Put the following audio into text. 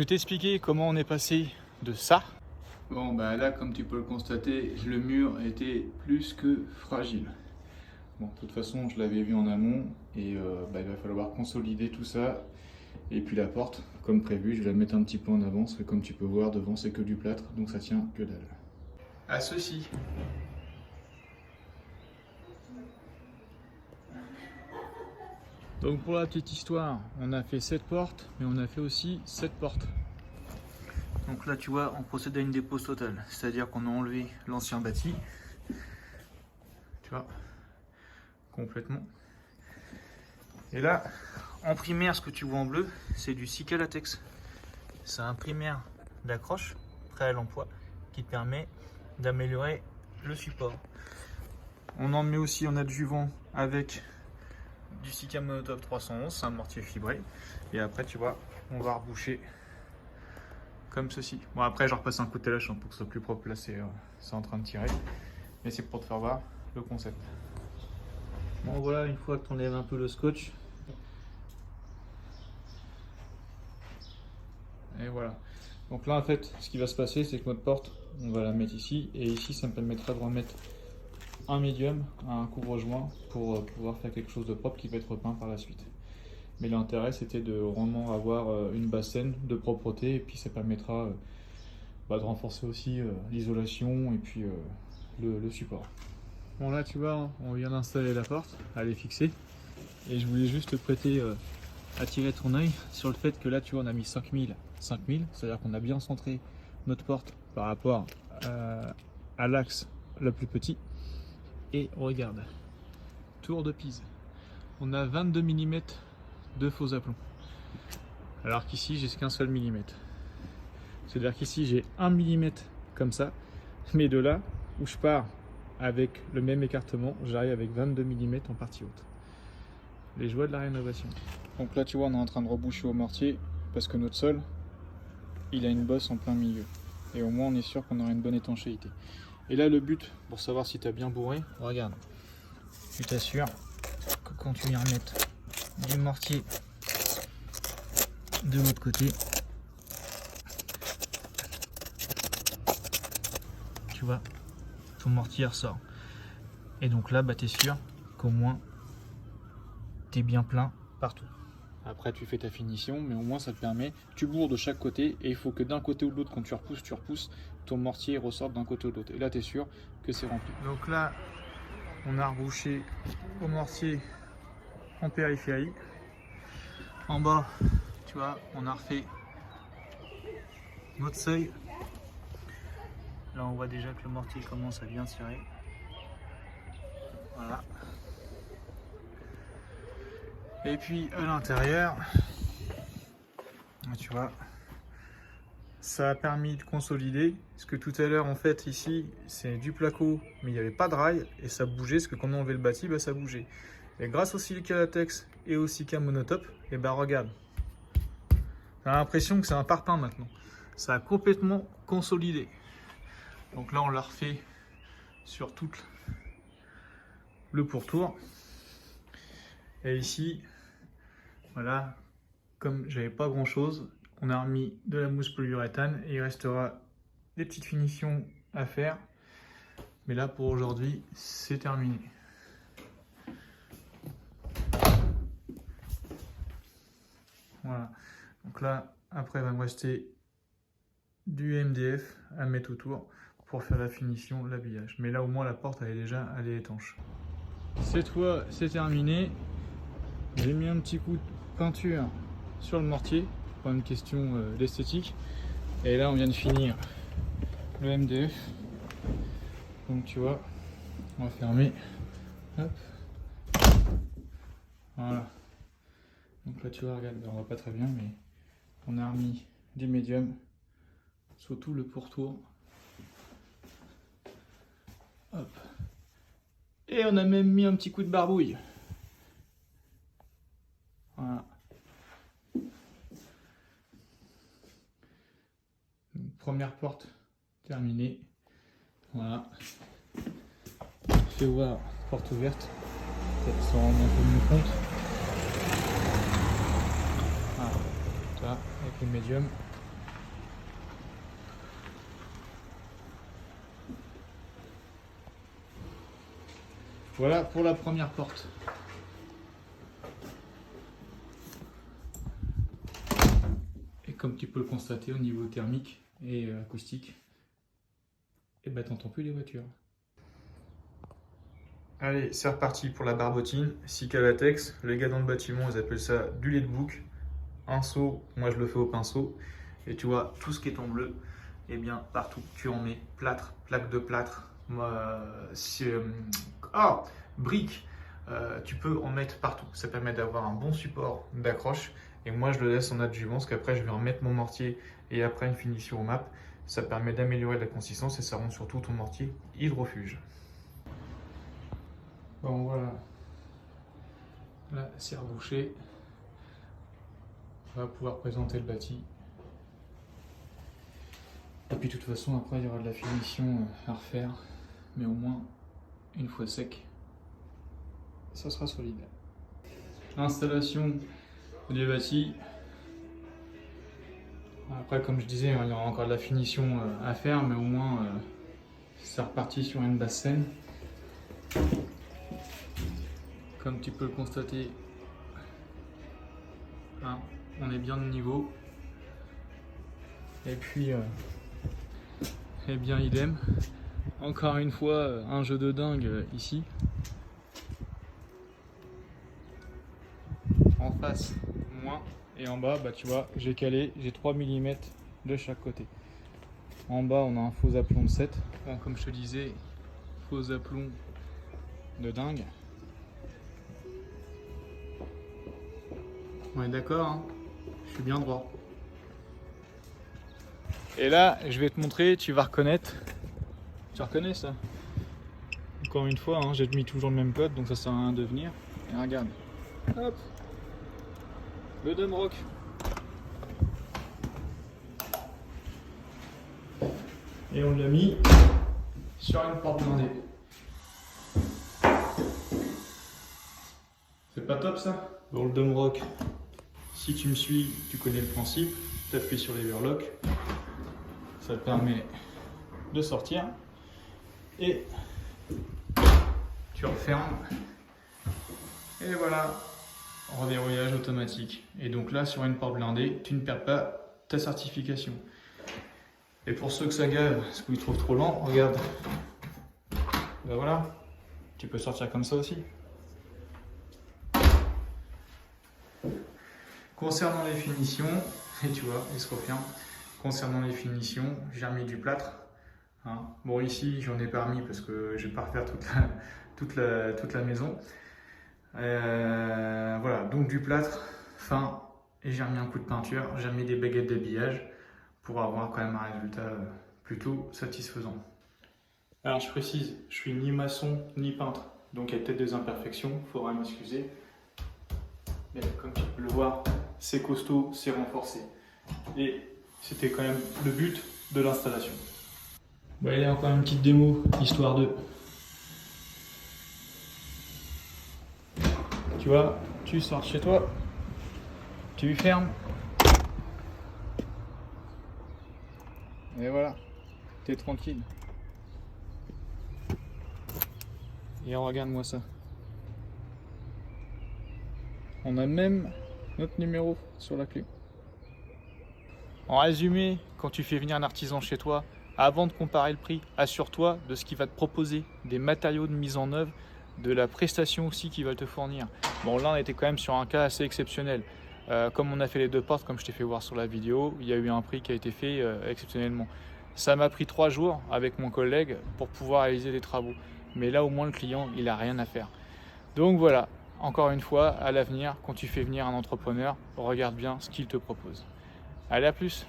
vais t'expliquer comment on est passé de ça. Bon bah là, comme tu peux le constater, le mur était plus que fragile. Bon, de toute façon, je l'avais vu en amont et il va falloir consolider tout ça. Et puis la porte, comme prévu, je vais la mettre un petit peu en avance. Et comme tu peux voir, devant c'est que du plâtre, donc ça tient que dalle. À ceci. Donc pour la petite histoire, on a fait 7 portes, mais on a fait aussi 7 portes. Donc là tu vois, on procède à une dépose totale, c'est-à-dire qu'on a enlevé l'ancien bâti, tu vois, complètement. Et là, en primaire, ce que tu vois en bleu, c'est du Sika latex. C'est un primaire d'accroche, prêt à l'emploi, qui te permet d'améliorer le support. On en met aussi en adjuvant avec du Sika Monotop 311, c'est un mortier fibré. Et après, tu vois, on va reboucher comme ceci. Bon, après, je repasse un coup de télèche pour que ce soit plus propre. Là, c'est en train de tirer. Mais c'est pour te faire voir le concept. Bon, voilà, une fois que tu enlèves un peu le scotch. Et voilà. Donc là, en fait, ce qui va se passer, c'est que notre porte, on va la mettre ici. Et ici, ça me permettra de remettre un médium à un couvre-joint pour pouvoir faire quelque chose de propre qui va être repeint par la suite. Mais l'intérêt, c'était de vraiment avoir une bassine de propreté, et puis ça permettra de renforcer aussi l'isolation et puis le support. Bon là tu vois, on vient d'installer la porte, elle est fixée, et je voulais juste te prêter attirer ton œil sur le fait que là tu vois on a mis 5000, c'est-à-dire qu'on a bien centré notre porte par rapport à l'axe le plus petit. Et regarde, tour de Pise, on a 22 mm de faux aplomb, alors qu'ici j'ai qu'un seul millimètre. C'est-à-dire qu'ici j'ai 1 mm comme ça, mais de là où je pars avec le même écartement, j'arrive avec 22 mm en partie haute. Les joies de la rénovation. Donc là tu vois on est en train de reboucher au mortier parce que notre sol il a une bosse en plein milieu. Et au moins on est sûr qu'on aura une bonne étanchéité. Et là le but pour savoir si tu as bien bourré, regarde, tu t'assures que quand tu viens remettre du mortier de l'autre côté, tu vois, ton mortier ressort. Et donc là, tu es sûr qu'au moins, tu es bien plein partout. Après, tu fais ta finition, mais au moins ça te permet, tu bourres de chaque côté, et il faut que d'un côté ou de l'autre, quand tu repousses, ton mortier ressorte d'un côté ou de l'autre. Et là, tu es sûr que c'est rempli. Donc là, on a rebouché au mortier en périphérie. En bas, tu vois, on a refait notre seuil. Là, on voit déjà que le mortier commence à bien tirer. Voilà. Et puis à l'intérieur, tu vois, ça a permis de consolider. Parce que tout à l'heure, en fait, ici, c'est du placo, mais il n'y avait pas de rail et ça bougeait. Parce que quand on enlevait le bâti, ça bougeait. Et grâce au Sika latex et au Sika Monotop, et regarde, t'as l'impression que c'est un parpaing maintenant. Ça a complètement consolidé. Donc là, on l'a refait sur tout le pourtour. Et ici, voilà, comme j'avais pas grand chose, on a remis de la mousse polyuréthane et il restera des petites finitions à faire. Mais là, pour aujourd'hui, c'est terminé. Voilà. Donc là, après, il va me rester du MDF à mettre autour pour faire la finition, l'habillage. Mais là, au moins, la porte, elle est étanche. Cette fois, c'est terminé. J'ai mis un petit coup de peinture sur le mortier, pour une question d'esthétique. Et là, on vient de finir le MDF. Donc, tu vois, on va fermer. Hop. Voilà. Donc là, tu vois, regarde, on voit pas très bien, mais on a remis des médiums sur tout le pourtour. Hop. Et on a même mis un petit coup de barbouille. Voilà. Donc, première porte terminée. Voilà. Fais voir, porte ouverte. Peut-être s'en rendre un peu mieux compte. Voilà. Ça, avec le médium. Voilà pour la première porte. Et comme tu peux le constater au niveau thermique et acoustique, et ben t'entends plus les voitures. Allez, c'est reparti pour la barbotine. Sika latex, les gars dans le bâtiment ils appellent ça du lait de bouc. Un seau, moi je le fais au pinceau. Et tu vois, tout ce qui est en bleu, et bien partout tu en mets. Plâtre, plaque de plâtre, briques, tu peux en mettre partout. Ça permet d'avoir un bon support d'accroche. Et moi je le laisse en adjuvant parce qu'après je vais remettre mon mortier et après une finition au MAP. Ça permet d'améliorer la consistance et ça rend surtout ton mortier hydrofuge. Bon voilà, la serre bouchée, on va pouvoir présenter le bâti. Et puis de toute façon après il y aura de la finition à refaire, mais au moins une fois sec, ça sera solide. Installation du bâti. Après comme je disais, il y aura encore de la finition à faire, mais au moins c'est reparti sur une base saine. Comme tu peux le constater, hein, on est bien de niveau. Et puis, eh bien idem. Encore une fois, un jeu de dingue ici. En face, moins. Et en bas, bah, tu vois, j'ai calé, j'ai 3 mm de chaque côté. En bas, on a un faux aplomb de 7. Bon, comme je te disais, faux aplomb de dingue. On est d'accord, hein, je suis bien droit. Et là, je vais te montrer, tu vas reconnaître. Tu reconnais ça? Encore une fois, hein, j'ai mis toujours le même code, donc ça sert à rien de venir. Et regarde. Hop. Le Dumrock. Et on l'a mis sur une porte blindée. C'est pas top ça? Dans le Dumrock. Si tu me suis, tu connais le principe, tu appuies sur les verlocks, ça te permet de sortir et tu refermes et voilà, reverrouillage automatique. Et donc là sur une porte blindée, tu ne perds pas ta certification. Et pour ceux que ça gave, parce qu'ils trouvent trop lent, regarde, ben voilà, tu peux sortir comme ça aussi. Concernant les finitions, et tu vois, il se referme. Concernant les finitions, j'ai remis du plâtre. Hein. Bon, ici, j'en ai pas remis parce que je vais pas refaire toute la maison. Voilà, donc du plâtre fin, et j'ai remis un coup de peinture. J'ai remis des baguettes d'habillage pour avoir quand même un résultat plutôt satisfaisant. Alors, je précise, je suis ni maçon ni peintre, donc il y a peut-être des imperfections, il faudra m'excuser. Mais comme tu peux le voir, c'est costaud, c'est renforcé. Et c'était quand même le but de l'installation. Bon, il y a encore une petite démo, histoire de... Tu vois, tu sors de chez toi, tu fermes. Et voilà, t'es tranquille. Et regarde-moi ça. On a même notre numéro sur la clé. En résumé, quand tu fais venir un artisan chez toi, avant de comparer le prix, assure-toi de ce qu'il va te proposer, des matériaux de mise en œuvre, de la prestation aussi qu'il va te fournir. Bon, là on était quand même sur un cas assez exceptionnel. Comme on a fait les 2 portes, comme je t'ai fait voir sur la vidéo, il y a eu un prix qui a été fait exceptionnellement. Ça m'a pris 3 jours avec mon collègue pour pouvoir réaliser les travaux. Mais là au moins le client, il n'a rien à faire. Donc voilà. Encore une fois, à l'avenir, quand tu fais venir un entrepreneur, regarde bien ce qu'il te propose. Allez, à plus!